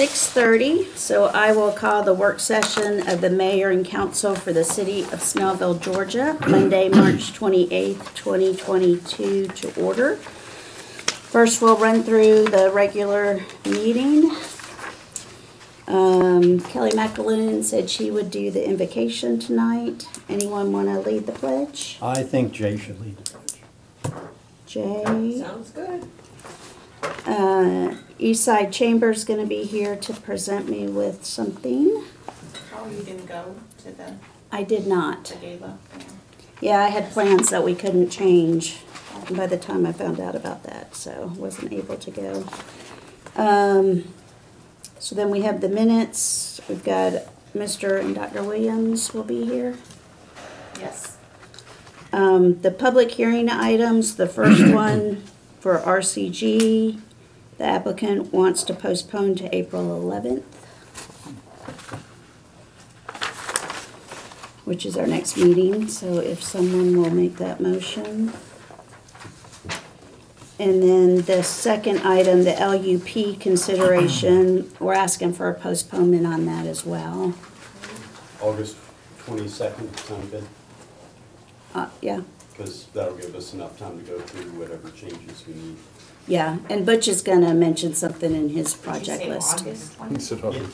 6:30, so I will call the work session of the mayor and council for the city of Snellville, Georgia, Monday, March 28th, 2022 to order. First, we'll run through the regular meeting. Kelly McAloon said she would do the invocation tonight. Anyone want to lead the pledge? I think Jay should lead the pledge. Jay? Sounds good. Eastside Chamber's going to be here to present me with something. Oh, you didn't go to the I did not. gala? Yeah, I had plans that we couldn't change by the time I found out about that, so wasn't able to go. So then we have the minutes. We've got Mr. and Dr. Williams will be here. Yes. The public hearing items, the first one for RCG, the applicant wants to postpone to April 11th, which is our next meeting, so if someone will make that motion. And then the second item, the LUP consideration, we're asking for a postponement on that as well. August 22nd, sound good? Yeah. Because that'll give us enough time to go through whatever changes we need. Yeah, and Butch is gonna mention something in his project Did you list. say August 20th?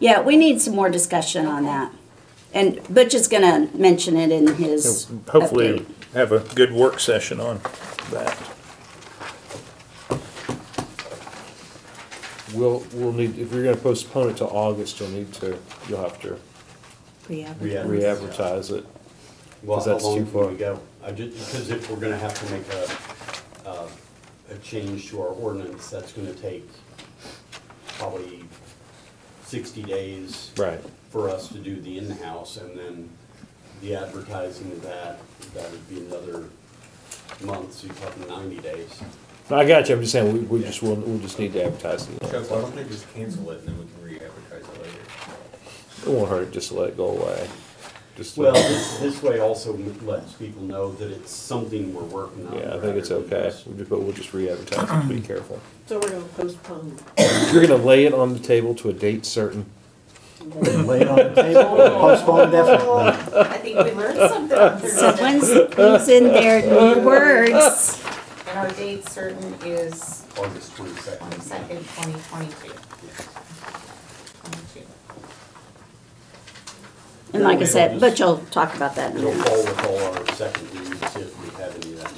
Yeah, we need some more discussion on that. And Butch is gonna mention it in his Hopefully update. have a good work session on that. We'll need, if you're gonna postpone it to August, you'll have to Re-advertise. re-advertise it. Well, 'Cause how that's long too can far. we go? Because if we're gonna have to make a change to our ordinance, that's gonna take probably 60 days. Right. For us to do the in-house, and then the advertising of that would be another month, so you're talking 90 days. No, I got you, I'm just saying, we'll just need to advertise it. Chuck, why don't they just cancel it and then we can re-advertise it later? It won't hurt just to let it go away. Just Well, this way also lets people know that it's something we're working on. yeah, I think it's rather than okay, just- but we'll just re-advertise it, be careful. So we're gonna postpone. If you're gonna lay it on the table to a date certain, Lay it on the table, postpone definitely. I think we learned something on So Thursday. when's in their new words? And our date certain is August 22nd. 22nd, 2022. 22. And like I said, Butch will talk about that in a It'll minute. fall with all our second reads if we have any of that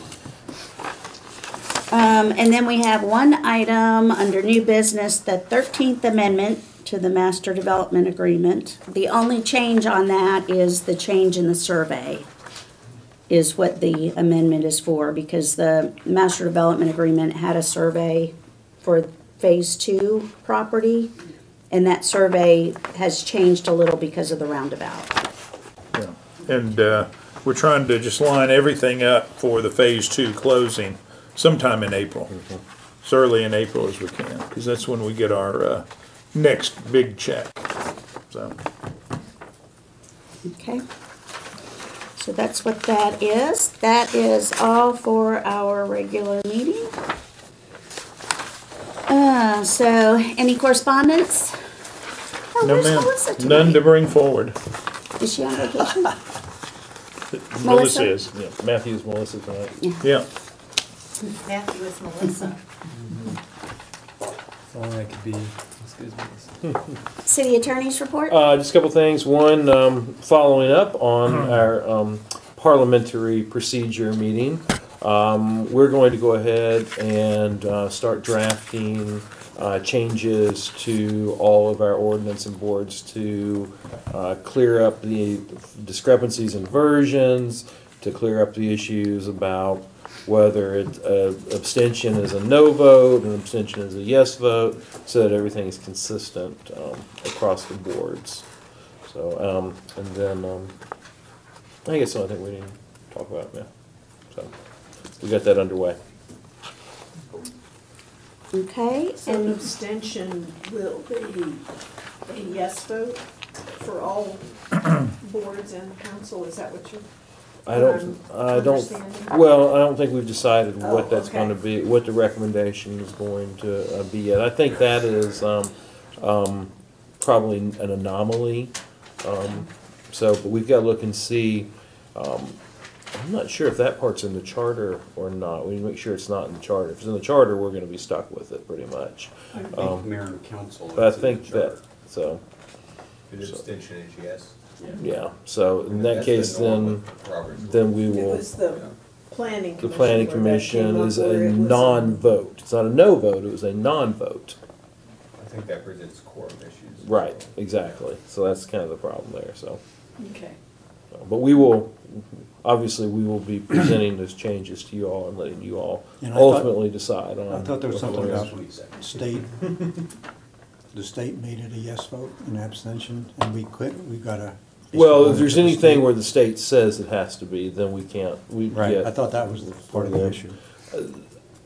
month. And then we have one item under new business, the 13th Amendment to the Master Development Agreement. The only change on that is the change in the survey is what the amendment is for, because the Master Development Agreement had a survey for Phase 2 property, and that survey has changed a little because of the roundabout. Yeah. And we're trying to just line everything up for the Phase 2 closing sometime in April. As early in April as we can, because that's when we get our next big check. So. Okay. So that's what that is. That is all for our regular meeting. So any correspondence? Oh, No, where's ma'am. Melissa tonight? None to bring forward. Is she on vacation? Melissa Melissa? is. yeah, Matthew's Melissa tonight. Yeah. Matthew is Melissa. If only I could be as good as Melissa. City Attorney's report? Just a couple things. One, following up on our parliamentary procedure meeting, we're going to go ahead and start drafting changes to all of our ordinance and boards to clear up the discrepancies in versions, to clear up the issues about whether abstention is a no vote and abstention is a yes vote, so that everything is consistent across the boards. So, and then I think it's the only thing we need to talk about now. So we got that underway. Okay, So an abstention will be a yes vote for all boards and council, is that what you're I don't, Understanding? well, I don't think we've decided Oh, what that's okay. gonna be, what the recommendation is going to be yet. I think that is, probably an anomaly. So, but we've gotta look and see, I'm not sure if that part's in the charter or not. We need to make sure it's not in the charter. If it's in the charter, we're gonna be stuck with it pretty much. I think mayor and council. But I is in the think that, charter. so, An abstention is yes. yeah, so in that That's the case, norm then, with Robert's rules. then we It will. was the planning The commission. planning where that commission came up, is where a it was non-vote. It's not a no vote, it was a non-vote. I think that presents core issues. Right, exactly. So that's kind of the problem there, so. Okay. But we will, obviously, we will be presenting those changes to you all and letting you all And I thought- ultimately decide on. I thought there was what something it is. about state, the state made it a yes vote, an abstention, and we quit, we gotta. Well, if there's anything where the state says it has to be, then we can't, we, Right, I yeah. thought that was part of the issue.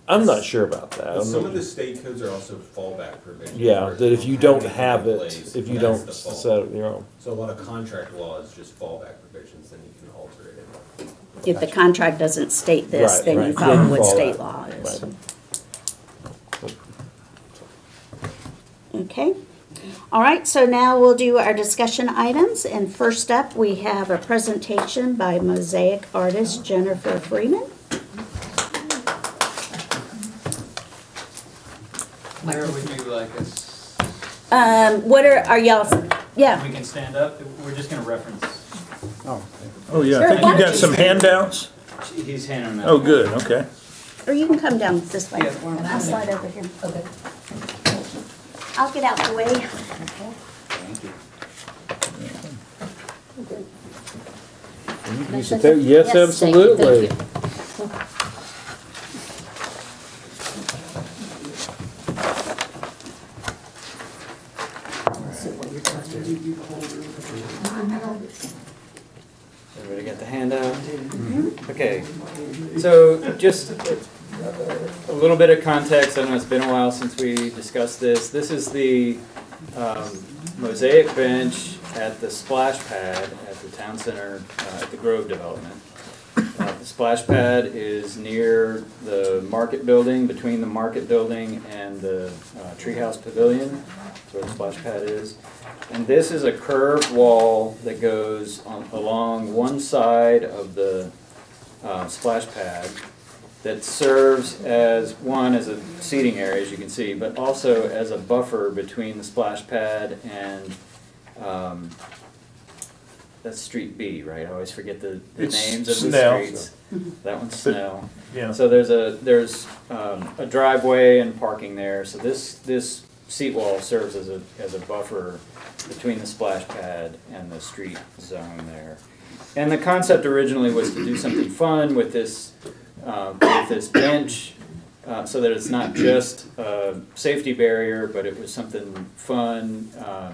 I'm not sure about that. But I'm some not- of the state codes are also fallback provisions. Yeah, where that if you don't anything have in it, place, if you that's don't the fault. set it your own. So a lot of contract law is just fallback provisions, then you can alter it. If the contract doesn't state this, Right, then you right. follow Then you what follow state that. law is. Right. Okay. All right, so now we'll do our discussion items, and first up, we have a presentation by mosaic artist Jennifer Freeman. Where would you like us? What are y'all, yeah, We can stand up, we're just gonna reference, Oh, Oh, yeah, Sure, I think why you don't got you some stand? handouts. he's handing them out. Oh, good, okay. or you can come down this way. Yeah. I'll slide over here. Okay. I'll get out the way. You sit there? Yes, Yes, thank you, absolutely. thank Everybody got the handout? Okay, so just a little bit of context, I know it's been a while since we discussed this. This is the mosaic bench at the splash pad at the town center at the Grove development. The splash pad is near the market building, between the market building and the treehouse pavilion. That's where the splash pad is. And this is a curved wall that goes along one side of the splash pad that serves as a seating area, as you can see, but also as a buffer between the splash pad and that's Street B, right? I always forget the It's names of Snell. the streets. That one's Snell. Yeah. So there's a driveway and parking there. So this seat wall serves as a buffer between the splash pad and the street zone there. And the concept originally was to do something fun with this bench, so that it's not just a safety barrier, but it was something fun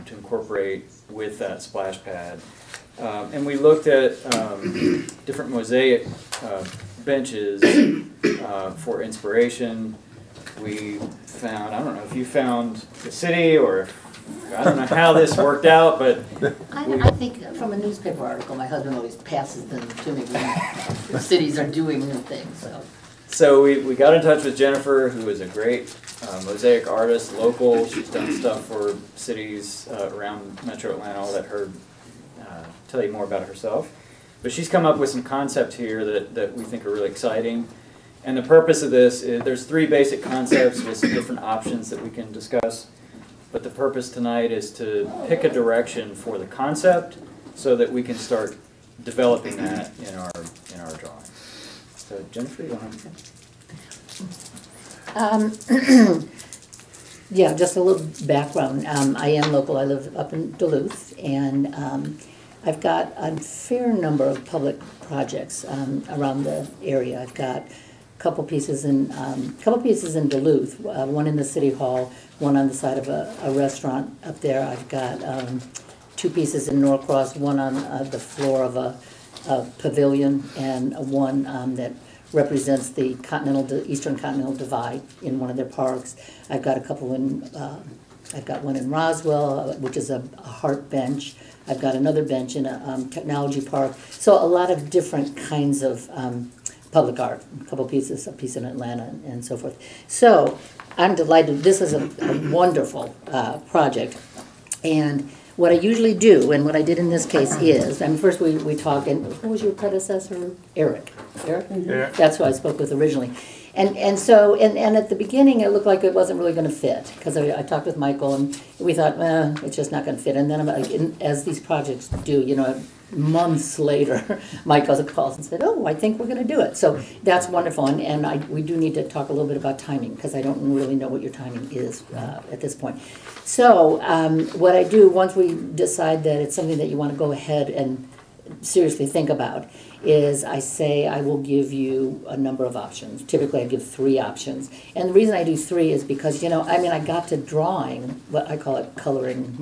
to incorporate with that splash pad. And we looked at different mosaic benches for inspiration. We found, I don't know if you found the city or if, I don't know how this worked out, but I think from a newspaper article, my husband always passes them to me when the cities are doing new things, so. So we got in touch with Jennifer, who is a great mosaic artist, local. She's done stuff for cities around Metro Atlanta. I'll let her tell you more about it herself. But she's come up with some concepts here that we think are really exciting. And the purpose of this is, there's three basic concepts with some different options that we can discuss. But the purpose tonight is to pick a direction for the concept so that we can start developing that in our drawing. So Jennifer, you want to? Yeah, just a little background. I am local, I live up in Duluth, and I've got a fair number of public projects around the area. I've got a couple pieces in Duluth, one in the city hall, one on the side of a restaurant up there. I've got two pieces in Norcross, one on the floor of a pavilion, and one that represents the Eastern Continental Divide in one of their parks. I've got a couple in I've got one in Roswell, which is a heart bench. I've got another bench in a technology park. So a lot of different kinds of public art, a couple pieces, a piece in Atlanta and so forth. So I'm delighted. This is a wonderful project. And what I usually do, and what I did in this case is, I mean, first we talked, and who was your predecessor? Eric. Eric? Yeah. That's who I spoke with originally. And so at the beginning it looked like it wasn't really going to fit, because I talked with Michael and we thought, it's just not going to fit. And then as these projects do, you know, months later, Michael calls and said, oh, I think we're going to do it. So that's wonderful. And we do need to talk a little bit about timing, because I don't really know what your timing is at this point. So what I do, once we decide that it's something that you want to go ahead and seriously think about, is I say I will give you a number of options. Typically I give 3 options. And the reason I do 3 is because, you know, I mean, I got to drawing, what I call it coloring,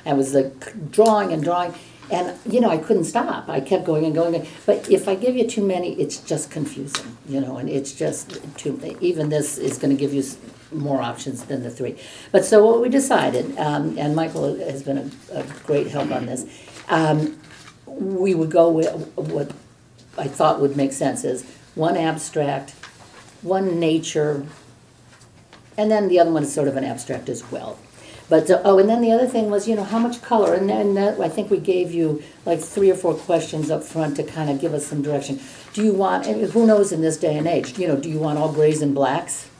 I was like drawing and drawing, and, you know, I couldn't stop. I kept going and going. But if I give you too many, it's just confusing, you know, and it's just too, even this is going to give you more options than the 3. But so what we decided, and Michael has been a great help on this, we would go with what I thought would make sense is 1 abstract, 1 nature, and then the other one is sort of an abstract as well. But, and then the other thing was, you know, how much color, and then I think we gave you like 3 or 4 questions up front to kind of give us some direction. Do you want, and who knows in this day and age, you know, do you want all grays and blacks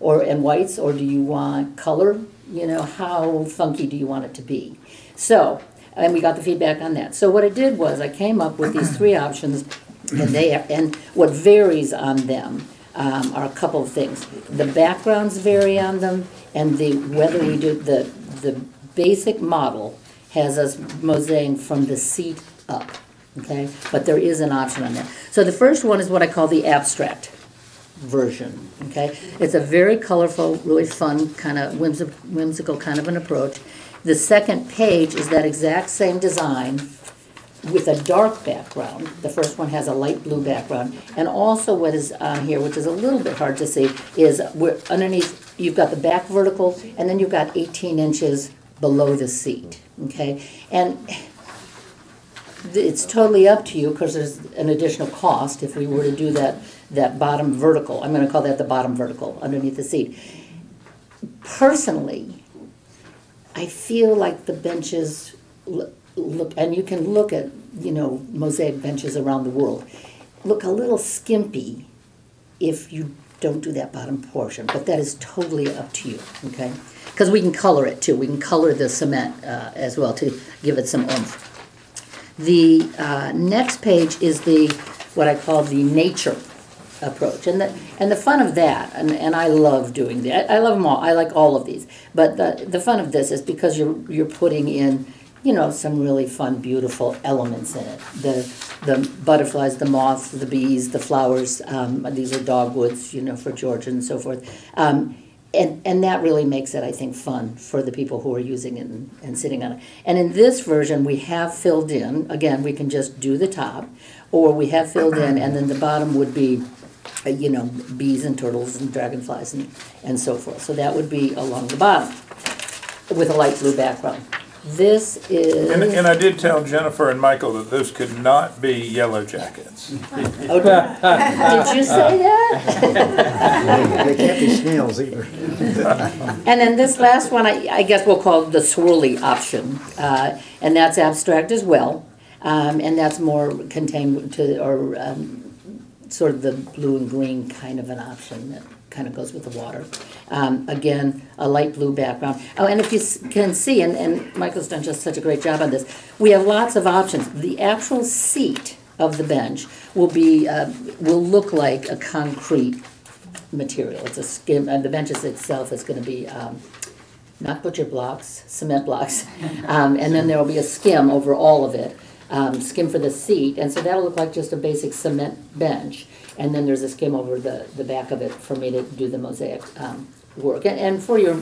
and whites, or do you want color? You know, how funky do you want it to be? So, and we got the feedback on that. So what I did was I came up with these 3 options, and what varies on them are a couple of things. The backgrounds vary on them, and whether we do the basic model has us mosaicing from the seat up, okay? But there is an option on that. So the first one is what I call the abstract version, okay? It's a very colorful, really fun, kind of whimsical kind of an approach. The second page is that exact same design with a dark background. The first one has a light blue background. And also what is on here, which is a little bit hard to see, is underneath you've got the back vertical, and then you've got 18 inches below the seat, okay? And it's totally up to you, because there's an additional cost if we were to do that bottom vertical. I'm going to call that the bottom vertical underneath the seat. Personally, I feel like the benches look, and you can look at, you know, mosaic benches around the world, look a little skimpy if you don't do that bottom portion, but that is totally up to you, okay? Because we can color it too. We can color the cement as well to give it some oomph. The next page is what I call the nature approach, and the fun of that, and I love doing that. I love them all. I like all of these, but the fun of this is because you're putting in, you know, some really fun, beautiful elements in it. The butterflies, the moths, the bees, the flowers. These are dogwoods, you know, for Georgia and so forth. And that really makes it, I think, fun for the people who are using it and sitting on it. And in this version, we have filled in. Again, we can just do the top, or we have filled in, and then the bottom would be, you know, bees and turtles and dragonflies and so forth. So that would be along the bottom with a light blue background. This is... And I did tell Jennifer and Michael that those could not be yellow jackets. Oh, did you say that? They can't be snails either. And then this last one, I guess we'll call the swirly option. And that's abstract as well. And that's more contained to, or sort of the blue and green kind of an option that kind of goes with the water. Again, a light blue background. Oh, and if you can see, and Michael's done just such a great job on this, we have lots of options. The actual seat of the bench will look like a concrete material. It's a skim, and the benches itself is going to be not butcher blocks, cement blocks, and then there will be a skim over all of it, skim for the seat, and so that'll look like just a basic cement bench. And then there's a skim over the back of it for me to do the mosaic work. And for your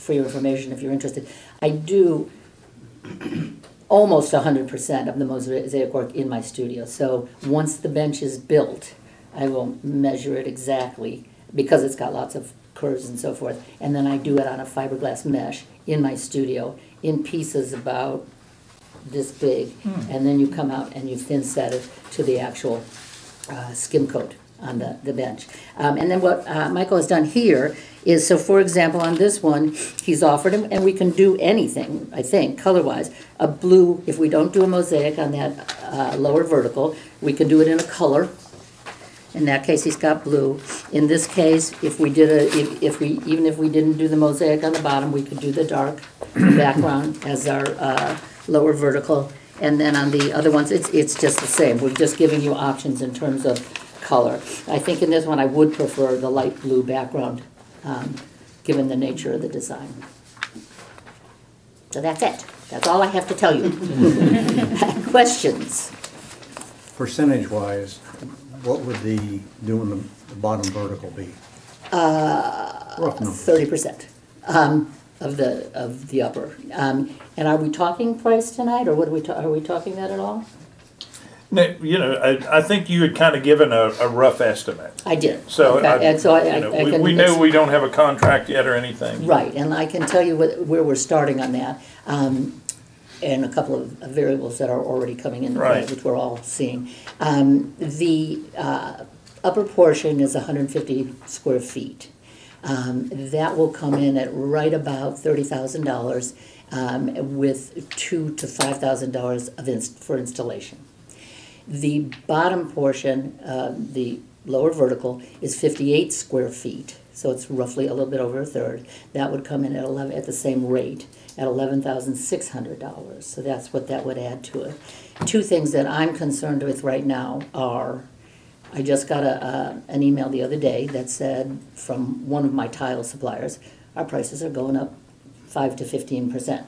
information, if you're interested, I do almost 100% of the mosaic work in my studio. So once the bench is built, I will measure it exactly, because it's got lots of curves and so forth. And then I do it on a fiberglass mesh in my studio in pieces about this big. And then you come out and you thin set it to the actual skim coat on the bench. And then what Michael has done here is, so for example, on this one, he's offered him, and we can do anything, I think, color-wise. A blue, if we don't do a mosaic on that lower vertical, we can do it in a color. In that case, he's got blue. In this case, if we did even if we didn't do the mosaic on the bottom, we could do the dark background as our lower vertical. And then on the other ones, it's just the same. We're just giving you options in terms of color. I think in this one, I would prefer the light blue background, given the nature of the design. So that's it. That's all I have to tell you. Questions? Percentage-wise, what would the doing the bottom vertical be? Rough numbers. 30% of the upper. And are we talking price tonight, or what are we talking that at all? No, you know, I think you had kind of given a rough estimate. I did. So, Okay, and so I can. we know we don't have a contract yet or anything. Right, and I can tell you where we're starting on that, and a couple of variables that are already coming into play, Right. which we're all seeing. The upper portion is 150 square feet. That will come in at right about $30,000, with $2,000 to $5,000 for installation. The bottom portion, the lower vertical, is 58 square feet, so it's roughly a little bit over a third. That would come in at the same rate, at $11,600. So that's what that would add to it. Two things that I'm concerned with right now are, I just got an email the other day that said from one of my tile suppliers, our prices are going up 5 to 15%.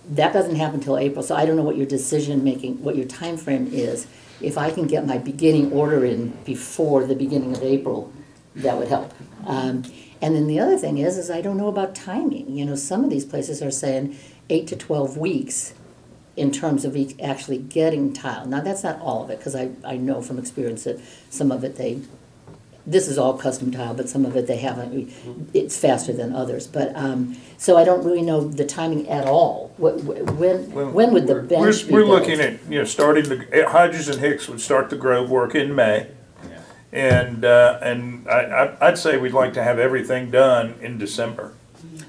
That doesn't happen until April, so I don't know what your decision making, what your time frame is. If I can get my beginning order in before the beginning of April, that would help. And then the other thing is I don't know about timing. You know, some of these places are saying 8 to 12 weeks in terms of actually getting tile. Now, that's not all of it, because I know from experience that some of it this is all custom tile, but some of it they haven't. It's faster than others. But so I don't really know the timing at all. When would the bench be We're built? looking at, starting Hodges and Hicks would start the grove work in May. And I'd say we'd like to have everything done in December.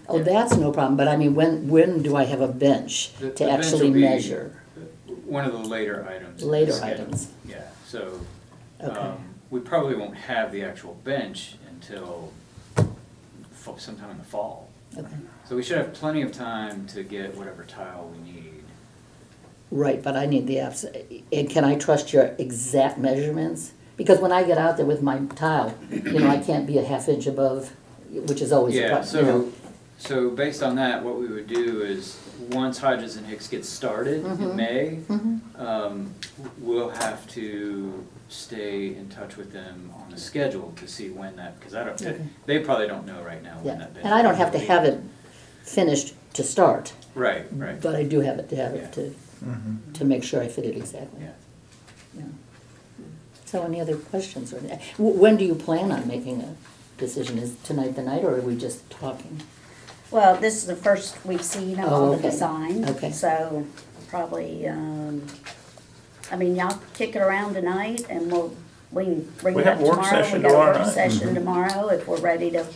Oh, that's no problem, but I mean, when do I have a bench The to bench actually will be measure? One of the later items. in the Later schedule. items. Yeah, so, Okay. we probably won't have the actual bench until sometime in the fall. Okay. So we should have plenty of time to get whatever tile we need. Right, but I need the apps. And can I trust your exact measurements? Because when I get out there with my tile, I can't be a half inch above, which is always a Yeah, problem. so based on that, what we would do is, once Hodges and Hicks gets started in May, we'll have to stay in touch with them on the schedule to see when that, because they probably don't know right now when Yeah, that bench. and I don't have to will be. have it finished to start, Right, right. but I do have it Yeah. to make sure I fit it exactly. Yeah. Yeah. So any other questions? When do you plan on making a decision? Is tonight the night, or are we just talking? Well, this is the first we've seen of Oh, all the okay. design. Okay. So probably, y'all kick it around tonight and we can bring We it have up work tomorrow. session We got a tomorrow work night. session tomorrow. If we're ready to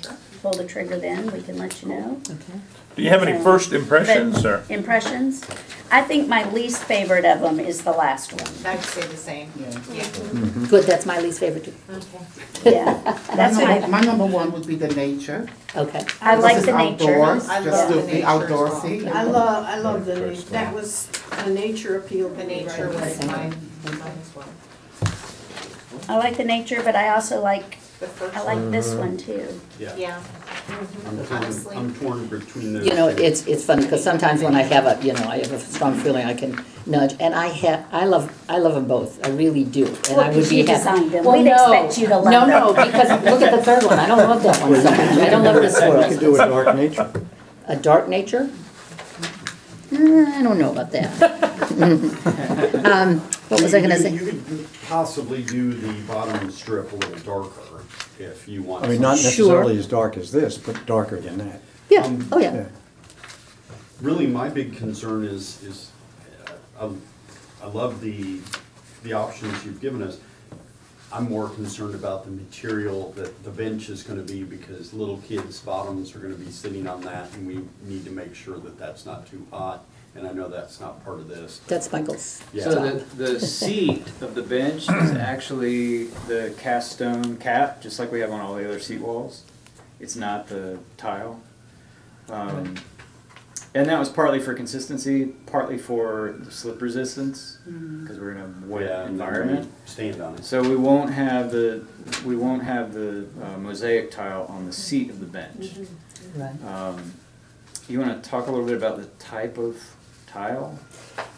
pull the trigger then, we can let you know. Okay. Do you have any first impressions, or? Impressions? I think my least favorite of them is the last one. I'd say the same. Yeah. Good, that's my least favorite too. Okay. Yeah, that's My number one would be the nature. Okay. I like This is the nature. outdoors, I just love to the be nature as well. outdoorsy. I love the nature. That was, the nature appeal. The nature was mine as well. I like the nature, but I also like, The first I like this one too. Yeah. Honestly. I'm torn between those. It's funny, because sometimes when I have I have a strong feeling I can nudge, and I love them both, I really do. And I would Because be you happy. designed them. Well, We'd no. expect you to love them. No, because look at the third one, I don't love that one so much, I don't love the You could do swirls. a dark nature. A dark nature? I don't know about that. What was I gonna say? You could possibly do the bottom strip a little darker if you want. I mean, not Sure. necessarily as dark as this, but darker than that. Yeah, oh yeah. Yeah. Really, my big concern is, I love the options you've given us. I'm more concerned about the material that the bench is gonna be, because little kids' bottoms are gonna be sitting on that, and we need to make sure that that's not too hot, and I know that's not part of this. That's Michael's. Yeah. So the seat of the bench is actually the cast stone cap, just like we have on all the other seat walls. It's not the tile. And that was partly for consistency, partly for the slip resistance, because we're in a wet Yeah, and then environment. stand on it. So we won't have the mosaic tile on the seat of the bench. Right. You want to talk a little bit about the type of tile?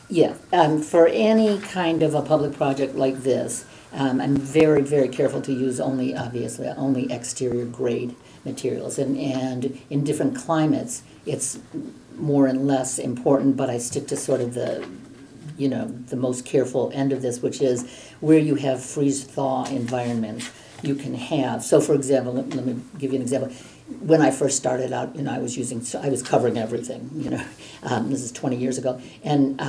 Yeah, for any kind of a public project like this, I'm very, very careful to use only, obviously, only exterior grade materials. And in different climates, it's more and less important, but I stick to sort of the, you know, the most careful end of this, which is where you have freeze-thaw environments, you can have. So for example, let me give you an example. When I first started out, you know, I was covering everything, you know. This is 20 years ago. And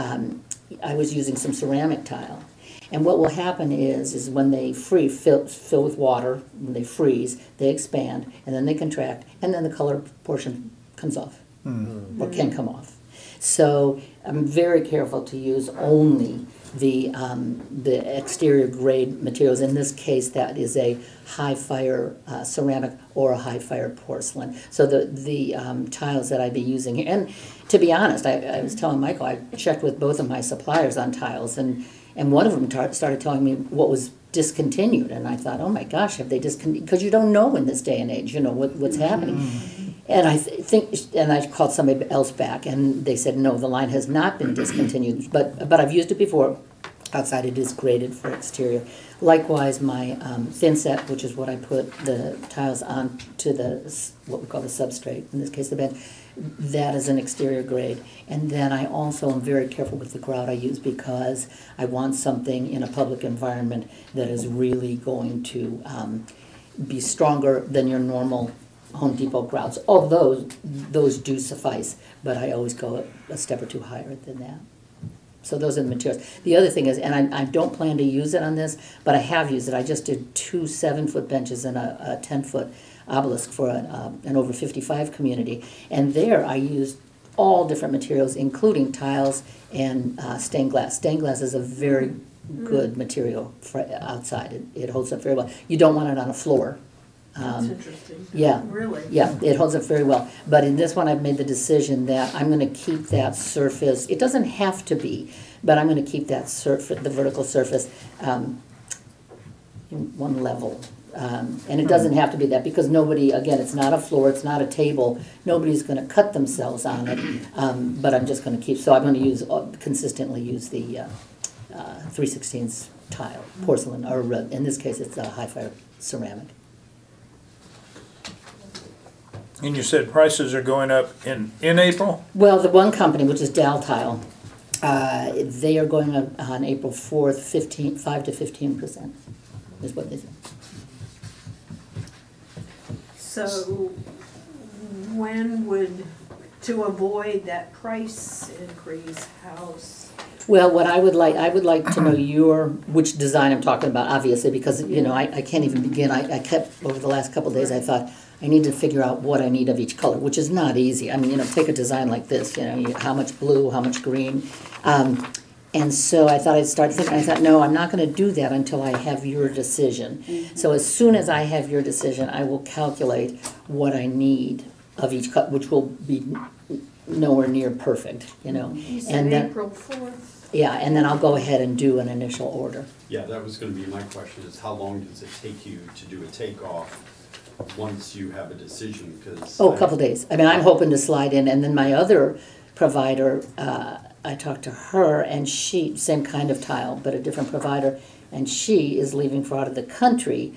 I was using some ceramic tile. And what will happen is when they fill with water, when they freeze, they expand, and then they contract, and then the color portion comes off, or can come off. So I'm very careful to use only the exterior grade materials. In this case, that is a high fire ceramic or a high fire porcelain. So the tiles that I'd be using here, and to be honest, I was telling Michael, I checked with both of my suppliers on tiles, and one of them started telling me what was discontinued, and I thought, oh my gosh, have they discontinued? Because you don't know in this day and age, you know, what's happening. And I called somebody else back, and they said, no, the line has not been discontinued, but I've used it before. Outside it is graded for exterior. Likewise, my thin set, which is what I put the tiles on to what we call the substrate, in this case the bed, that is an exterior grade. And then I also am very careful with the grout I use, because I want something in a public environment that is really going to be stronger than your normal Home Depot grouts. Although those do suffice, but I always go a step or two higher than that. So those are the materials. The other thing is, and I don't plan to use it on this, but I have used it. I just did 2 7-foot benches and a 10-foot obelisk for an over 55 community. And there I used all different materials, including tiles and stained glass. Stained glass is a very good material for outside. It holds up very well. You don't want it on a floor. That's interesting. Yeah. Really? Yeah, it holds up very well. But in this one, I've made the decision that I'm going to keep that surface. It doesn't have to be, but I'm going to keep that the vertical surface in one level. And it doesn't have to be that, because nobody, again, it's not a floor, it's not a table. Nobody's going to cut themselves on it. But I'm just going to keep. So I'm going to consistently use the 3/16 tile, porcelain, or in this case, it's a high fire ceramic. And you said prices are going up in April? Well, the one company, which is Dow Tile, they are going up on April 4th, 5 to 15% is what they said. So when would, to avoid that price increase, how's? Well, what I would like to know which design I'm talking about, obviously, because, you know, I can't even begin. I kept, over the last couple of days, I thought, I need to figure out what I need of each color, which is not easy. I mean, you know, take a design like this, you know, how much blue, how much green. And so I thought I'd start thinking, I thought, no, I'm not going to do that until I have your decision. So as soon as I have your decision, I will calculate what I need of each color, which will be nowhere near perfect, you know. You said And then, April 4th? yeah, and then I'll go ahead and do an initial order. Yeah, that was gonna be my question, is how long does it take you to do a takeoff once you have a decision? Because Oh, a couple days. I mean, I'm hoping to slide in, and then my other provider, I talked to her, and she, same kind of tile, but a different provider, and she is leaving for out of the country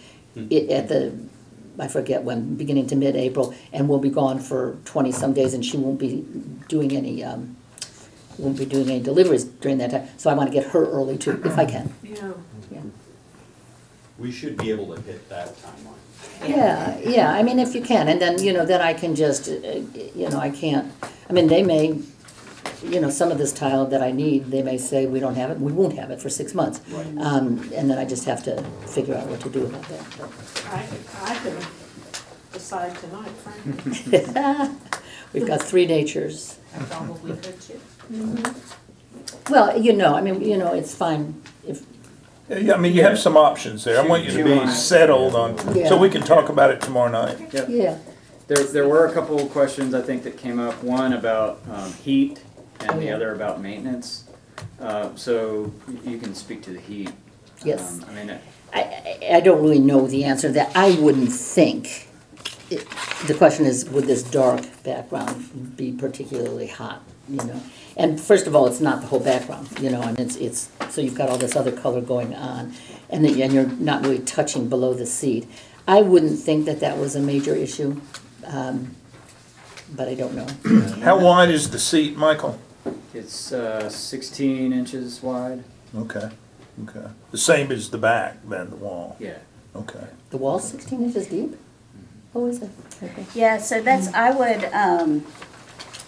I forget when, beginning to mid-April, and will be gone for 20-some days, and she won't be doing any won't be doing any deliveries during that time, so I want to get her early too, if I can. Yeah. We should be able to hit that timeline. Yeah, I mean, if you can, and then, then I can just, I can't, I mean, they may, some of this tile that I need, they may say, we don't have it, we won't have it for 6 months. Right. And then I just have to figure out what to do about that. I could decide tonight, frankly. We've got 3 natures. I probably could too. Well, I mean, it's fine if, Yeah, I mean, you have some options there. I want you to be settled on, so we can talk about it tomorrow night. Yep. yeah. There were a couple of questions I think that came up. One about heat and the yeah. other about maintenance. So you can speak to the heat. Yes. I mean, I don't really know the answer to that. I wouldn't think. The question is, would this dark background be particularly hot, And first of all, it's not the whole background, I mean, it's so you've got all this other color going on, and you're not really touching below the seat. I wouldn't think that was a major issue, but I don't know. How wide is the seat, Michael? it's 16 inches wide. Okay. The same as the back, then, the wall. Yeah. Okay. The wall's 16 inches deep? Oh, is it? Okay. Yeah, so I would,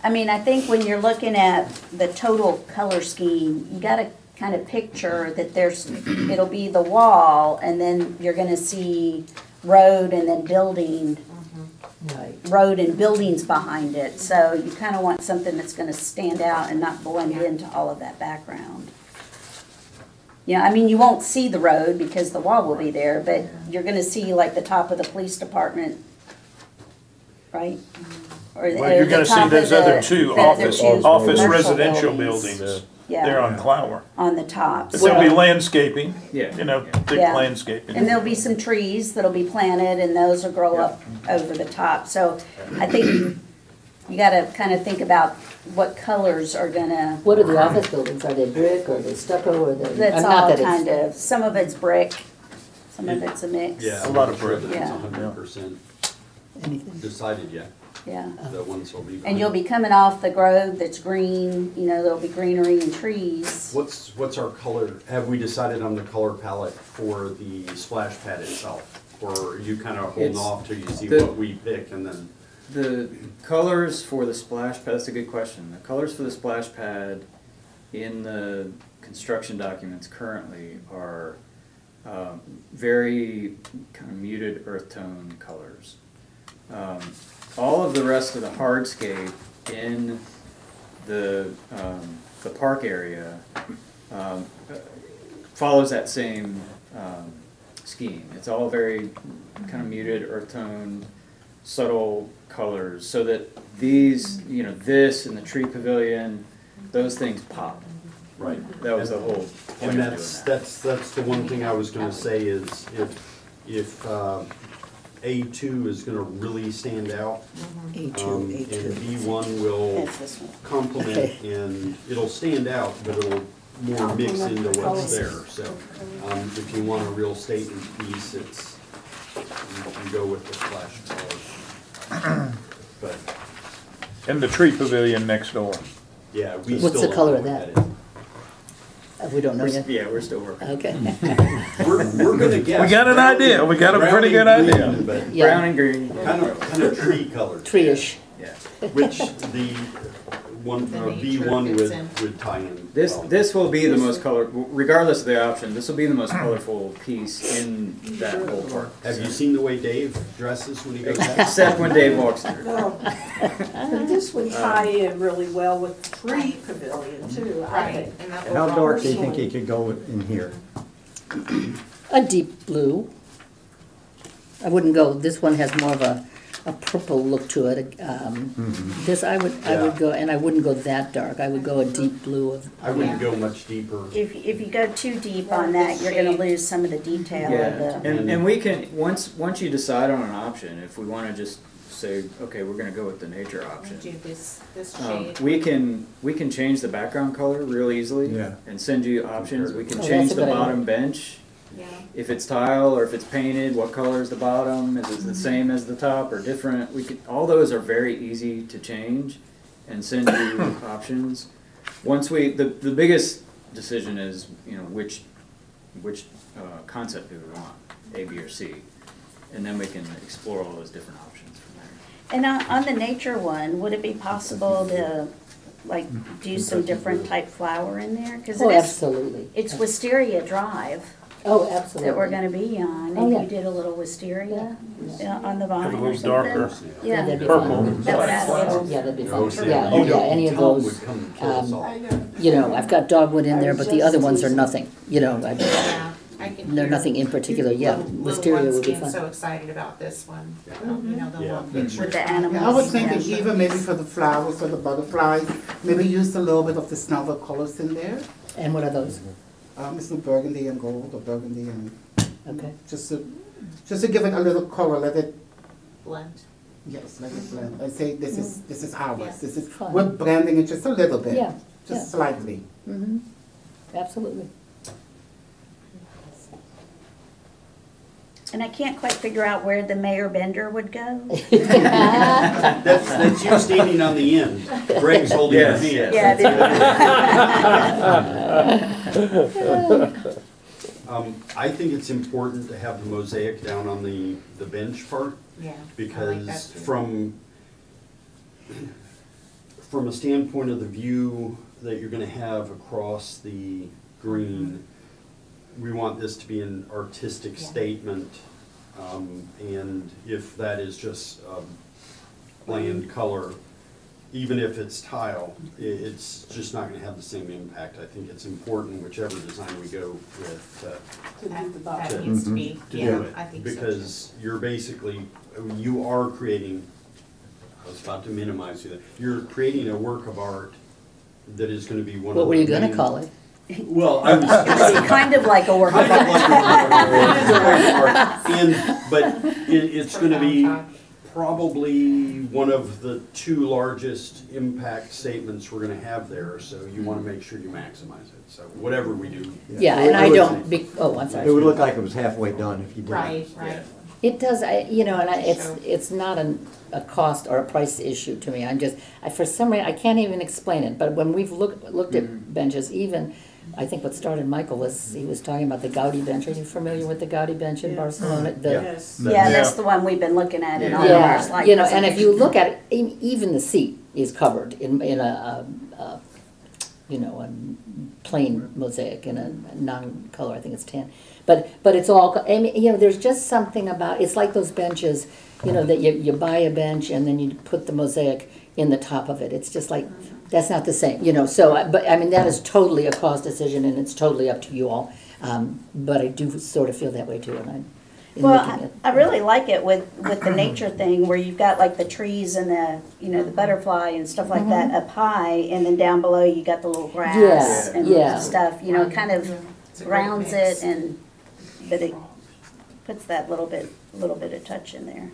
I mean, I think when you're looking at the total color scheme, you gotta kind of picture that it'll be the wall, and then you're gonna see road and then building, Right. road and buildings behind it. So you kind of want something that's gonna stand out and not blend into all of that background. I mean, you won't see the road because the wall will be there, but you're gonna see like the top of the police department, right? Or Well, you're the gonna top see of those the- other two the other office commercial residential buildings. Yeah. There on Clower. On the top. But there'll be landscaping, Yeah. thick Yeah. landscaping. And there'll be some trees that'll be planted, and those will grow up over the top. So I think you gotta kind of think about what colors are gonna, What are the office buildings? Are they brick, or are they stucco, or they? that's not all that it's- kind of, some of it's brick, some of it's a mix. Yeah, A lot I'm of not sure brick. that it's Yeah. 100% Anything. decided yet, Yeah. the ones will be. And you'll be coming off the road that's green, there'll be greenery and trees. What's our color, have we decided on the color palette for the splash pad itself? Or are you kind of holding It's off till you see the- what we pick and then? The colors for the splash pad, that's a good question. The colors for the splash pad in the construction documents currently are very kind of muted earth tone colors. All of the rest of the hardscape in the park area follows that same scheme. It's all very kind of muted earth tone, subtle colors, so that these, this and the tree pavilion, those things pop. Right. That was the whole point of doing And that. that's the one thing I was gonna say is if A2 is gonna really stand out, A2, and A2. B1 will That's this one. complement Okay. and it'll stand out, but it'll more mix into what's there. So if you want a real statement piece, you can go with the splash color. But And the tree pavilion next door. yeah, we What's still the color don't know of what that? We don't know yet. Yeah, we're still working. Okay. We're gonna guess. We got an brown idea. and- We got a brown pretty and good green, idea. But Yeah. Brown and green. kind of tree colors. Tree-ish. Yeah. Which the one, The or nature B1 fits in. would tie in. This well. this will be the most color, regardless of the option. This will be the most colorful piece in that whole park. Have you seen the way Dave dresses when he goes out? Except when Dave walks through. Well, but this would tie in really well with the tree pavilion too, I Right. think. And that How will dark do you Personally. think it could go in here? A deep blue. I wouldn't go, this one has more of a purple look to it. This, I would Yeah. go, and I wouldn't go that dark. I would go a deep blue of. I wouldn't go much deeper. If you go too deep on that, you're gonna lose some of the detail Yeah, of the. and we can, once you decide on an option, if we wanna just say, okay, we're gonna go with the nature option. do this shade. We can change the background color real easily. Yeah. And send you options. We can Oh, change that's a the good idea. bottom bench. Yeah. If it's tile or if it's painted, what color is the bottom? Is it the same as the top or different? All those are very easy to change and send you options. once the biggest decision is, you know, which concept do we want, A, B, or C, and then we can explore all those different options from there. And on the nature one, would it be possible to, like, do some different type flower in there? 'Cause Oh, it is- absolutely. It's Wisteria Drive Oh, absolutely. that we're gonna be on. Oh, If yeah. you did a little wisteria on the A vine little or something. darker. Yeah, that'd Yeah, be Purple. fun. that would add a little. Yeah, that'd be Oh, fun. see, Yeah, you oh, yeah, know, any of Tom those. would come and kill us all. You know, I've got dogwood in there, but the other ones are nothing. You know, Yeah, I can they're hear nothing in particular. Yeah, little wisteria ones would be being fun. so excited about this one. You know, the Yeah. little pictures. With the animals. I was thinking yeah. even maybe for the flowers or the butterflies, maybe use a little bit of the Snellville colors in there. And what are those? It's the burgundy and gold, or burgundy and, Okay. just to give it a little color, let it, Blend. yes, let it blend. I say this is ours, Yeah. this is, Fun. we're blending it just a little bit. Yeah, Just slightly. Mm-hmm. Absolutely. And I can't quite figure out where the Mayor Bender would go. That's you standing on the end. Greg's holding your Yes, hand. Yeah, I think it's important to have the mosaic down on the bench part, Yeah. I like that because too. from a standpoint of the view that you're gonna have across the green, we want this to be an artistic Yeah. statement, and if that is just a bland color, even if it's tile, it's just not gonna have the same impact. I think it's important, whichever design we go with, That needs to be, to yeah, do it. I think so too. Because you're basically, you are creating, I was about to minimize you, you're creating a work of art that is gonna be one of the What were you gonna main- call it? Well, I was. It's kind of like a work of Kind of art. like a work of art. But it's gonna be probably one of the two largest impact statements we're gonna have there, so you wanna make sure you maximize it, so whatever we do. Yeah, and I don't, oh, I'm sorry. It would look like it was halfway done if you did it. Right, right. It does, it's not a cost or a price issue to me. For some reason, I can't even explain it, but when we've looked at benches, even, I think what started Michael was, he was talking about the Gaudi bench. Are you familiar with the Gaudi bench in Barcelona? Yes. Yeah, that's the one we've been looking at in all of Yeah, ours. Like you know, and if you look at it, even the seat is covered in a plain mosaic in a non-color, I think it's tan. But it's all, I mean, you know, there's just something about, it's like those benches, you know, that you buy a bench and then you put the mosaic in the top of it. It's just like, that's not the same, you know, so, but, I mean, that is totally a cost decision and it's totally up to you all. But I do sort of feel that way too, and I'm, in looking Well, at. I really like it with the nature thing where you've got like the trees and the, you know, the butterfly and stuff like that up high, and then down below you got the little grass Yeah, and yeah. stuff, you know, it kind of It's a great rounds mix. it, and, but it puts that little bit of touch in there.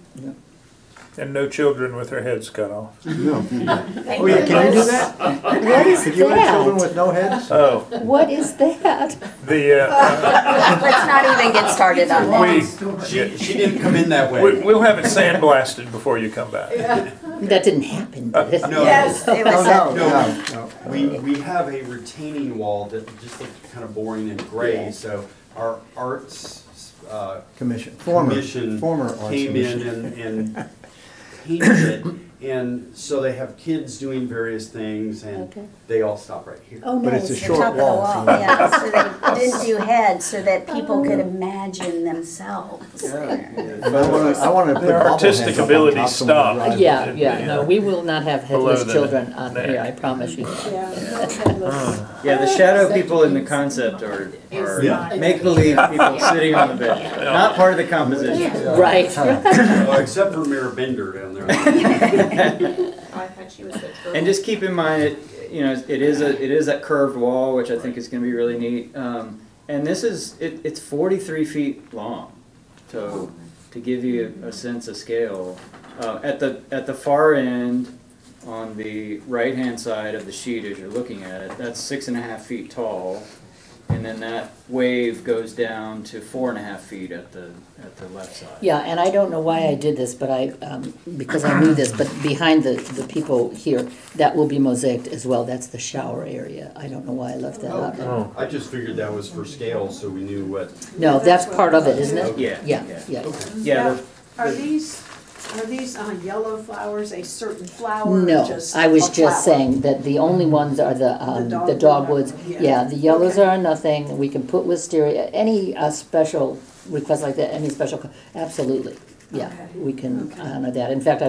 And no children with their heads cut off. No. Oh, yeah, can you do that? What is Could you have children that? with no heads? Oh, What is that? the, Let's not even get started on that. She didn't come in that way. we'll have it sandblasted before you come back. That didn't happen, did it? No. Yes, it was, Oh, No. no. We have a retaining wall that just looked kind of boring and gray, so our arts Commission, commission former arts came in commission. and painted it, and so they have kids doing various things, and Okay. they all stop right here. Oh, But no. it's a the short top of the wall, wall, so- yeah, so they didn't do heads so that people could imagine themselves there. I wanted to put Their bobbleheads artistic up on ability top of stopped. the driveway. Yeah, no, we will not have Below headless the children on neck. here, I promise you. Yeah, the shadow people in the concept are Yeah. make-believe people sitting on the bench, not part of the composition. Right. Well, except for Mayor Bender down there. I thought she was the girl. And just keep in mind, it is that curved wall, which I think is going to be really neat. And this is it's 43 feet long, so to give you a sense of scale, at the far end, on the right-hand side of the sheet as you're looking at it, that's 6.5 feet tall, and then that wave goes down to 4.5 feet at the left side. Yeah, and I don't know why I did this, but because I knew this, but behind the people here, that will be mosaiced as well. That's the shower area. I don't know why I left that out. Oh, I just figured that was for scale, so we knew what. No, that's part of it, isn't it? Yeah. Yeah, yeah. Yeah, Are these yellow flowers a certain flower? or No, just I was a just flower? saying that the only ones are the dogwoods. Yeah. Yeah, the yellows Okay. are nothing. We can put wisteria, any special request like that, any special, absolutely. Yeah, Okay. we can honor that. In fact,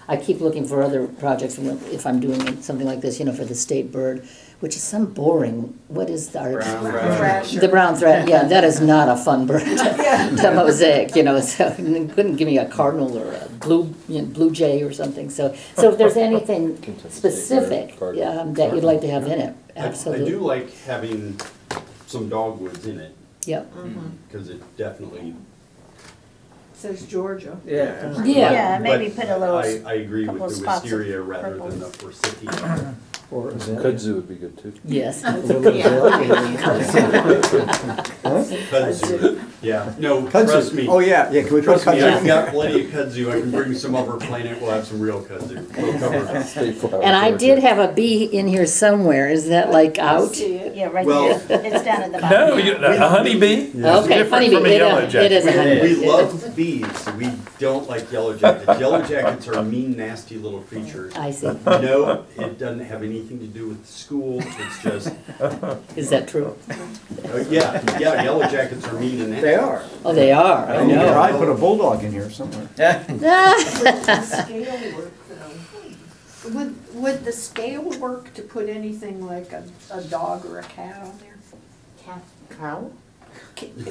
I keep looking for other projects if I'm doing something like this, for the state bird, which is some boring, what is our? Brown Thrasher. The brown thread, yeah, that is not a fun bird. The mosaic, so you couldn't give me a cardinal or a blue jay or something. So if there's anything specific that you'd like to have in it, I absolutely. do like having some dogwoods in it, Yep. because it definitely. Says Georgia. yeah. Yeah, maybe But put a little, I agree with couple the spots of wisteria rather purple. than the forsythia. or kudzu would be good too. Yes. Kudzu, yeah, no, Kudzu. trust me. Oh, yeah, can we put Trust me, I've kudzu? got plenty of kudzu. I can bring some over planet, we'll have some real kudzu. We'll cover it. State flower, And I Georgia. did have a bee in here somewhere. Is that like out? See it. yeah, right Well- there. It's down at the bottom. No, a honeybee? Okay, different honeybee. from a yellow It jacket. is a honeybee. We love bees, we don't like yellow jackets. Yellow jackets are mean, nasty little creatures. I see. No, it doesn't have anything to do with the school, it's just, Is that true? yeah, yellow jackets are mean and nasty. They are. Oh, they are. I You could know. probably put a bulldog in here somewhere. Would the scale work though? Would the scale work to put anything like a dog or a cat on there? Cat, cow?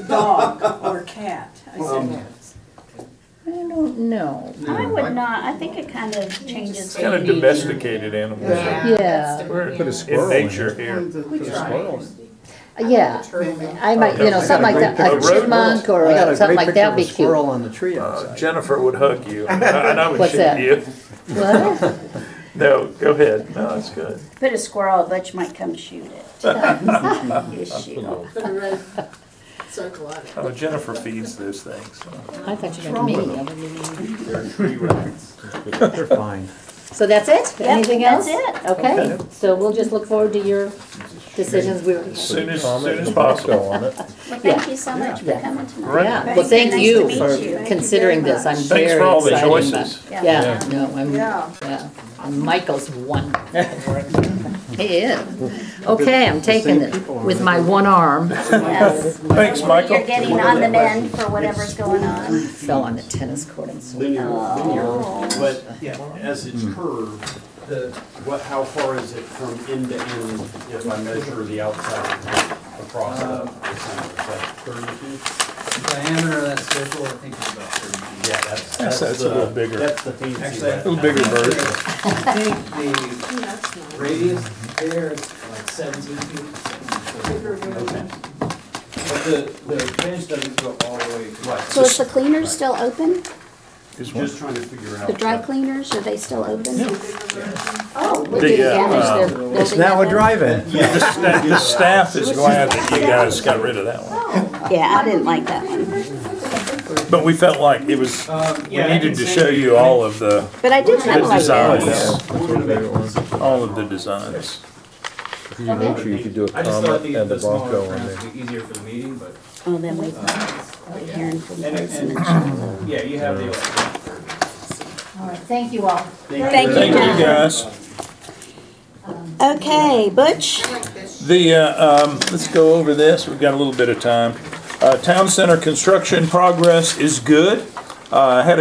Dog or cat, I Um, said. I don't know. I would not, I think it kind of changes. It's kind of domesticated animals. Yeah. We're Put a in squirrel in nature here. here. Put a squirrel. Yeah. I might, something like that, a chipmunk or I got a something great like picture that of would a be cute. squirrel on the tree outside. Jennifer would hug you, and I would What's shoot that? you. What? No, go ahead. No, that's good. Put a squirrel, Butch might come shoot it. You shoot it. Put a red circle on it. Oh, Jennifer feeds those things. so. I thought you meant me. They're tree rats. They're fine. So that's it? Yep, Anything else? that's it. Okay, so we'll just look forward to your decisions. As soon as Comment possible. on it. Well, thank you so much for Yeah. coming tonight. Right. Yeah, Very well, thank nice you to meet for you. considering Thank you this. very I'm much. Thanks very for all the excited choices. about- Yeah. Yeah, no, Yeah. And Michael's one. He is. Okay, I'm taking it with my one arm. Yes. Thanks, Michael. You're getting on the mend for whatever's going on. Fell on the tennis court and so. Linear, Oh. but as it's curved, how far is it from end to end if I measure the outside across the center? Is that 30 feet? Diameter of that circle, I think is about 30 feet. Yeah, That's a little bigger. That's the fancy Actually, rat. A little bigger bird. I think the That's nice. radius there is like 17 feet. Bigger than- Okay. But the bench doesn't go all the way to Right. So is the cleaners still open? Just trying to figure out. The dry cleaners, are they still open? Oh, Did The, you damage their building? It's now a up? drive-in. The staff is glad that you guys got rid of that one. Yeah, I didn't like that one. But we felt like it was, we needed to show you all of the But I did kind of like that. designs. All of the designs. If you make sure you could do a I just thought comment and the the smaller Bronco on prints there. would be easier for the meeting, but, Oh, then we we're hearing from and, Jason and, and Sheila. yeah, you have the electronic. all right, thank you all. Thank you, Thank you, John. guys. Okay, Butch? Let's go over this, we've got a little bit of time. Town center construction progress is good. I had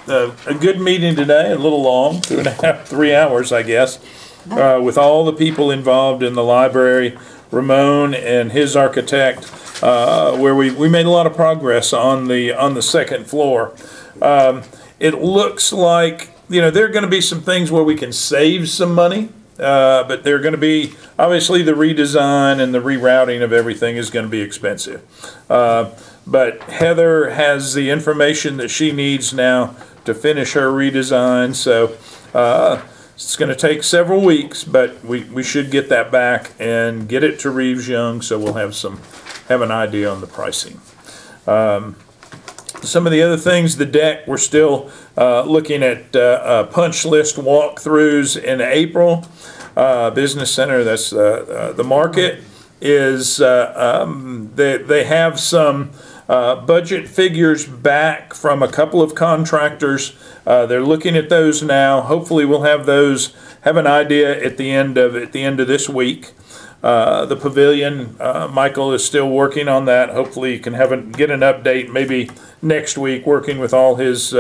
a good meeting today, a little long, 2.5, 3 hours, I guess, with all the people involved in the library, Ramon and his architect, where we made a lot of progress on the second floor. It looks like, there are gonna be some things where we can save some money. But they're gonna be, obviously the redesign and the rerouting of everything is gonna be expensive. But Heather has the information that she needs now to finish her redesign, so It's going to take several weeks, but we should get that back and get it to Reeves Young, so we'll have an idea on the pricing. Some of the other things, the deck, we're still looking at punch list walkthroughs in April. Business Center, that's the market, is they have some budget figures back from a couple of contractors. They're looking at those now. Hopefully we'll have an idea at the end of this week. The pavilion, Michael is still working on that. Hopefully you can get an update maybe next week, working with all his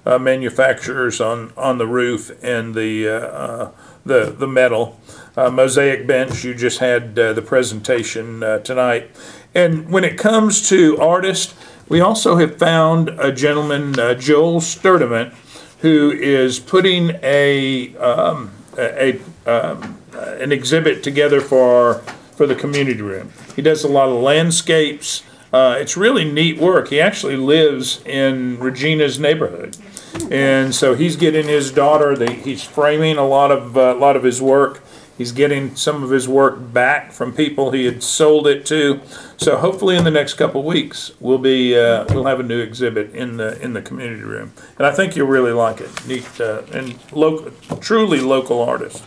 manufacturers on the roof and the metal. Mosaic bench, you just had the presentation tonight. And when it comes to artists, we also have found a gentleman, Joel Sturdivant, who is putting an exhibit together for the community room. He does a lot of landscapes. It's really neat work. He actually lives in Regina's neighborhood, and so he's getting his daughter. He's framing a lot of his work. He's getting some of his work back from people he had sold it to. So hopefully in the next couple of weeks we'll have a new exhibit in the community room, and I think you'll really like it. Neat and truly local artists.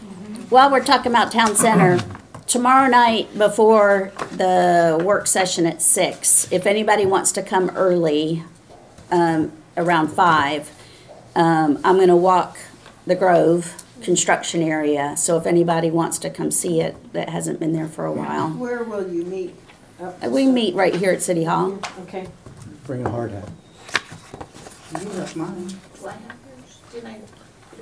While we're talking about Town Center, tomorrow night before the work session at 6, if anybody wants to come early, around 5, I'm going to walk the Grove construction area. So if anybody wants to come see it that hasn't been there for a while. Where will you meet? We meet right here at City Hall. Okay. Bring a hard hat. You got mine. Do I have yours? Did I?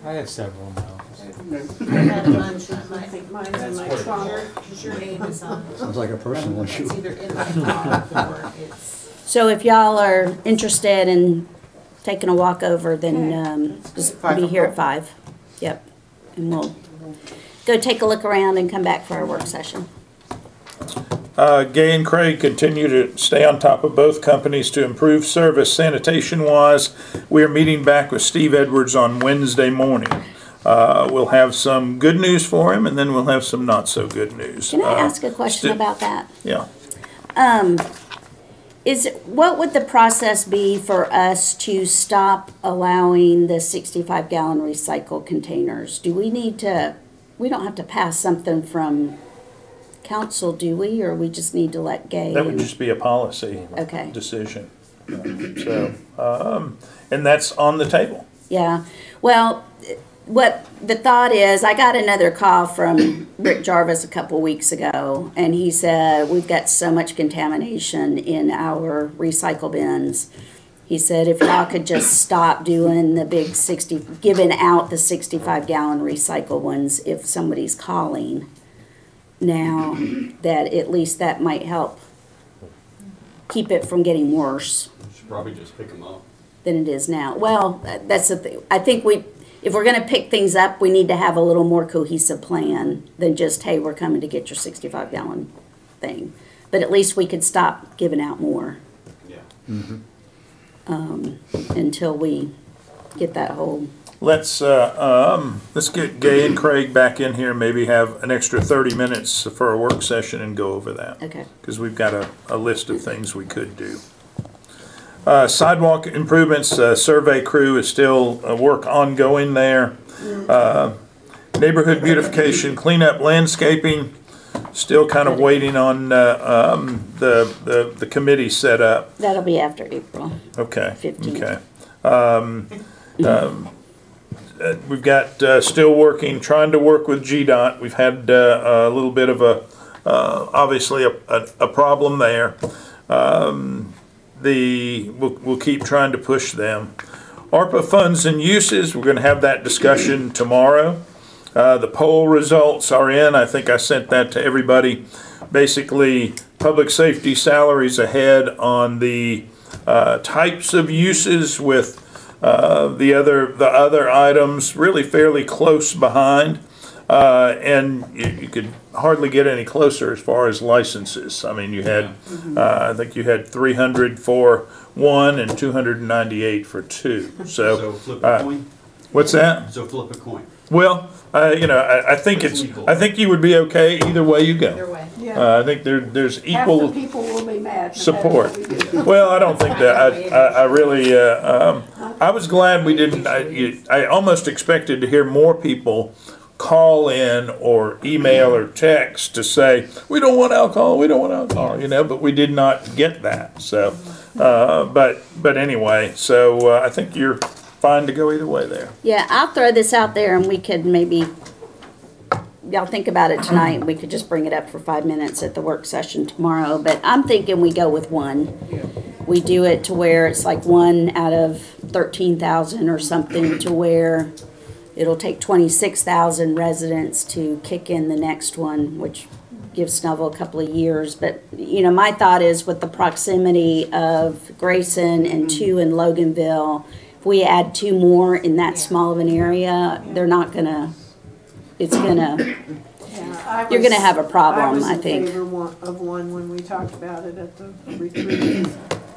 I have several now. I had mine, I think mine's in my trunk. because your name is on, Sounds like a personal issue. it's either in my car or it's. So if y'all are interested in taking a walk over, then just be here at 5. Yep. And we'll go take a look around and come back for our work session. Gay and Craig continue to stay on top of both companies to improve service sanitation-wise. We are meeting back with Steve Edwards on Wednesday morning. We'll have some good news for him, and then we'll have some not so good news. Can I ask a question about that? Yeah. What would the process be for us to stop allowing the 65-gallon recycle containers? Do we need to, we don't have to pass something from council, do we? Or we just need to let Gay? That would just be a policy decision. So, and that's on the table. Yeah. Well, what the thought is, I got another call from Rick Jarvis a couple weeks ago, and he said, we've got so much contamination in our recycle bins. He said, if y'all could just stop doing the big giving out the 65-gallon recycle ones if somebody's calling now, that at least that might help keep it from getting worse. You should probably just pick them up. Than it is now. Well, that's the thing. I think if we're going to pick things up, we need to have a little more cohesive plan than just, hey, we're coming to get your 65-gallon thing. But at least we could stop giving out more. Yeah. Until we get that whole. Let's get Gay and Craig back in here, maybe have an extra 30 minutes for a work session and go over that. Okay. Because we've got a list of things we could do. Sidewalk improvements, survey crew is still work ongoing there. Neighborhood beautification, cleanup, landscaping, still kind of waiting on the committee set up. That'll be after April. Okay. 15th. Okay. We've got still trying to work with GDOT. We've had a little bit of obviously a problem there. We'll keep trying to push them. ARPA funds and uses, we're going to have that discussion tomorrow. The poll results are in. I think I sent that to everybody. Basically, public safety salaries ahead on the types of uses, with the other items really fairly close behind. And you could hardly get any closer as far as licenses. I mean, you had, I think you had 300 for one and 298 for two. So flip a coin? What's that? So flip a coin. Well, I think I think you would be okay either way you go. Either way. Yeah. I think there's Half the equal people will be mad. no support. matter what we do. Well, I don't think that. I really, I was glad we didn't, I almost expected to hear more people call in or email or text to say, we don't want alcohol, but we did not get that, so. But anyway, so I think you're fine to go either way there. Yeah, I'll throw this out there and we could maybe, y'all think about it tonight. We could just bring it up for 5 minutes at the work session tomorrow. But I'm thinking we go with one. We do it to where it's like 1 out of 13,000 or something, to where it'll take 26,000 residents to kick in the next one, which gives Snellville a couple of years. But, my thought is with the proximity of Grayson and 2 in Loganville, if we add 2 more in that small of an area, they're not gonna, it's gonna, Yeah, you're gonna have a problem, I I was think. in favor of one when we talked about it at the retreat.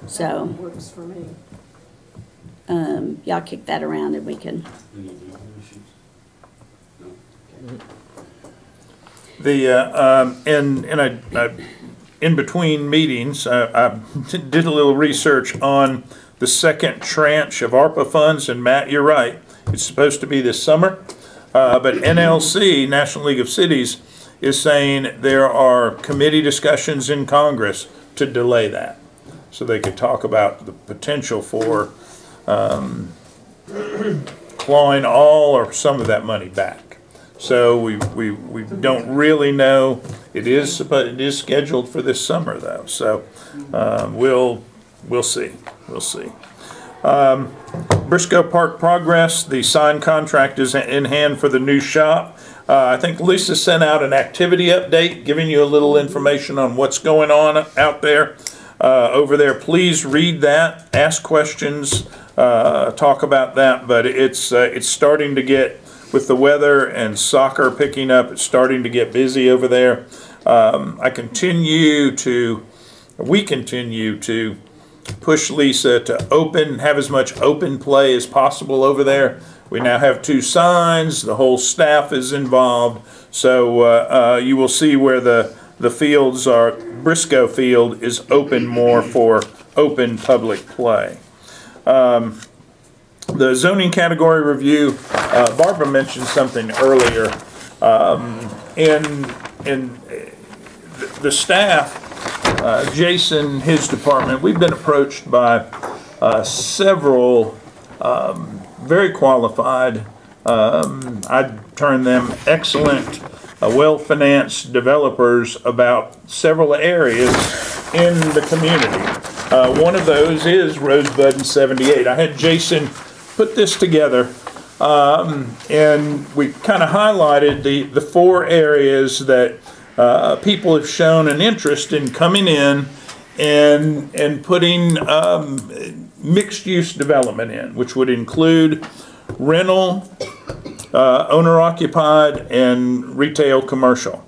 So, Works for me. y'all kick that around and we can, Any legal issues? No? In between meetings, I did a little research on the second tranche of ARPA funds, and Matt, you're right, it's supposed to be this summer. But NLC, National League of Cities, is saying there are committee discussions in Congress to delay that, so they could talk about the potential for clawing all or some of that money back. So we don't really know. It is scheduled for this summer though, so we'll see. Briscoe Park progress, the signed contract is in hand for the new shop. I think Lisa sent out an activity update giving you a little information on what's going on out there. Over there, please read that, ask questions, talk about that, but it's starting to get, with the weather and soccer picking up, it's starting to get busy over there. We continue to push Lisa to have as much open play as possible over there. We now have 2 signs, the whole staff is involved, so you will see where the fields are. Briscoe Field is open more for open public play. The zoning category review, Barbara mentioned something earlier, in the staff, Jason, his department, we've been approached by several very qualified, I'd term them excellent, well-financed developers about several areas in the community. One of those is Rosebud and 78. I had Jason put this together, and we kind of highlighted the 4 areas that people have shown an interest in coming in and putting mixed-use development in, which would include rental, owner-occupied, and retail commercial.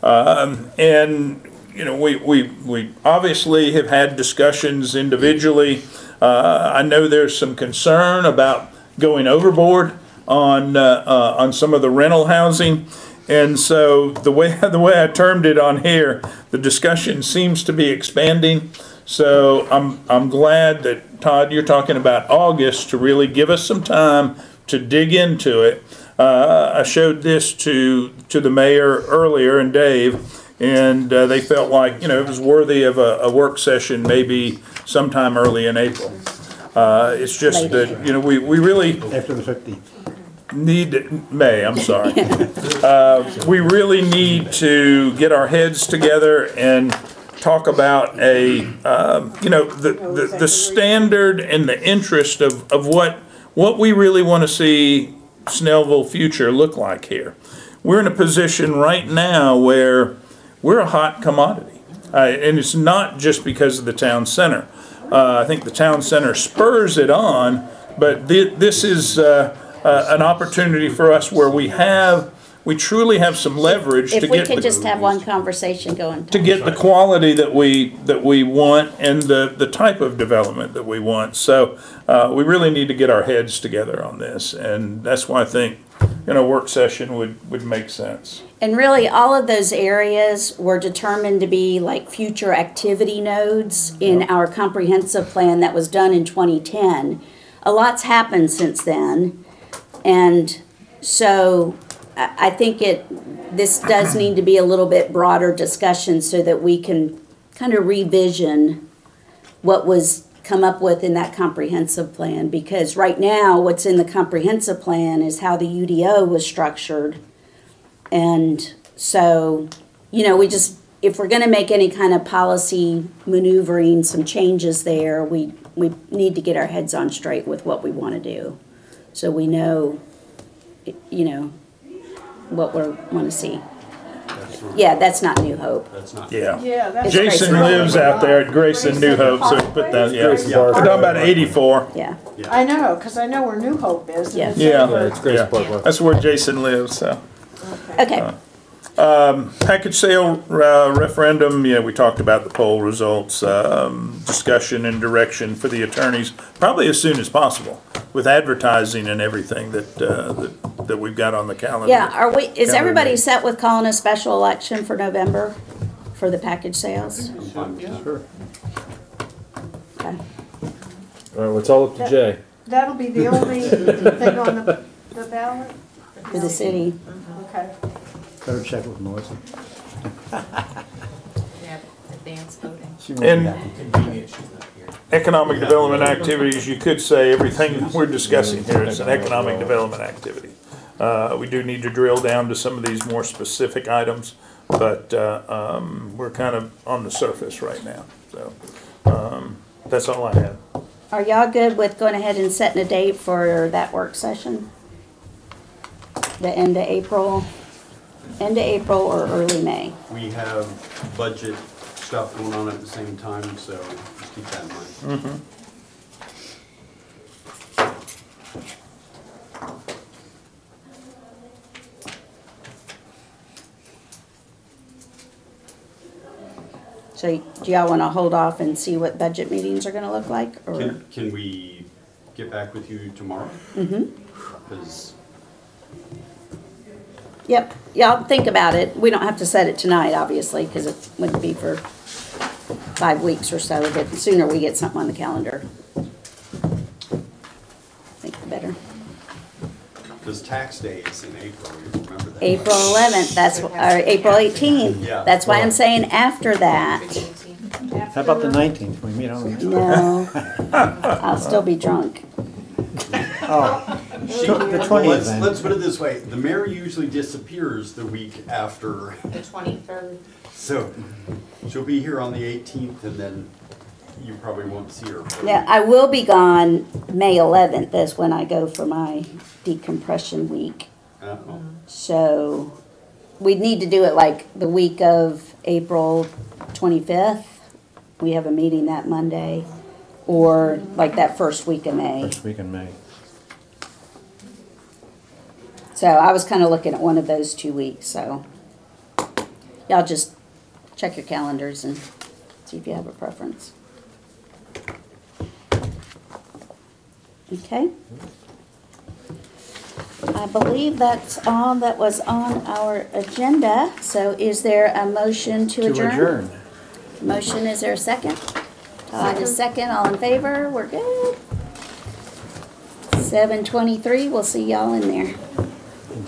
And we obviously have had discussions individually. I know there's some concern about going overboard on some of the rental housing. And so the way I termed it on here, the discussion seems to be expanding. So I'm glad that, Todd, you're talking about August to really give us some time to dig into it. I showed this to the mayor earlier and Dave, and they felt like it was worthy of a work session maybe sometime early in April. It's just that we really After the 15th. I'm sorry. We really need to get our heads together and talk about the standard and the interest of what we really want to see Snellville future look like here. We're in a position right now where we're a hot commodity, and it's not just because of the town center. I think the town center spurs it on, but this is an opportunity for us where we truly have some leverage if to we get could just have one conversation going. to get the quality that we want and the type of development that we want. So we really need to get our heads together on this, and that's why I think work session would make sense. And really, all of those areas were determined to be like future activity nodes in our comprehensive plan that was done in 2010. A lot's happened since then, and so I think this does need to be a little bit broader discussion so that we can kind of revision what was come up with in that comprehensive plan, because right now what's in the comprehensive plan is how the UDO was structured. And so, if we're going to make any kind of policy maneuvering, some changes there, we need to get our heads on straight with what we want to do, so we know, what we want to see. Yeah, that's not New Hope. That's not. Yeah. Yeah, that's. Jason Grayson. lives out there at Grayson New Hope, so put that, yeah. We're talking about 84. Yeah. I know, because I know where New Hope is. and Yeah. it's Yeah, over- it's Grace Parkway. that's where Jason lives, so. Okay. Package sale referendum, we talked about the poll results, discussion and direction for the attorneys, probably as soon as possible, with advertising and everything that we've got on the calendar. Yeah, is Calendar everybody meeting. set with calling a special election for November for the package sales? I'm fine with that. Sure. Okay. All right, well, it's all up to Jay. That'll be the only thing on the ballot? For the city. Okay. Better check with Melissa. Yeah, advanced voting. She won't be And happy. Convenient, she's not here. economic development activities, you could say everything we're discussing here is an economic development activity. We do need to drill down to some of these more specific items, but we're kind of on the surface right now. So that's all I have. Are y'all good with going ahead and setting a date for that work session? The end of April or early May? We have budget stuff going on at the same time, so just keep that in mind. So do y'all want to hold off and see what budget meetings are going to look like? Or Can we get back with you tomorrow? Mm-hmm. Because Yep, y'all think about it. We don't have to set it tonight, obviously, because it wouldn't be for 5 weeks or so, but the sooner we get something on the calendar, I think the better. Because tax day is in April, you remember that? April 11th, or April 18th. Yeah. That's why I'm saying after that. How about the 19th? We meet on the. No, I'll still be drunk. Oh, the Well, 20th then. let's put it this way, the mayor usually disappears the week after, The 23rd. so she'll be here on the 18th and then you probably won't see her. Now, I will be gone May 11th, is when I go for my decompression week. So we'd need to do it like the week of April 25th. We have a meeting that Monday, or like that first week of May. First week in May. So I was kind of looking at one of those 2 weeks, so y'all just check your calendars and see if you have a preference. Okay? I believe that's all that was on our agenda, so is there a motion to adjourn? Motion, is there a second? Todd is second, all in favor, we're good. 7:23, we'll see y'all in there. In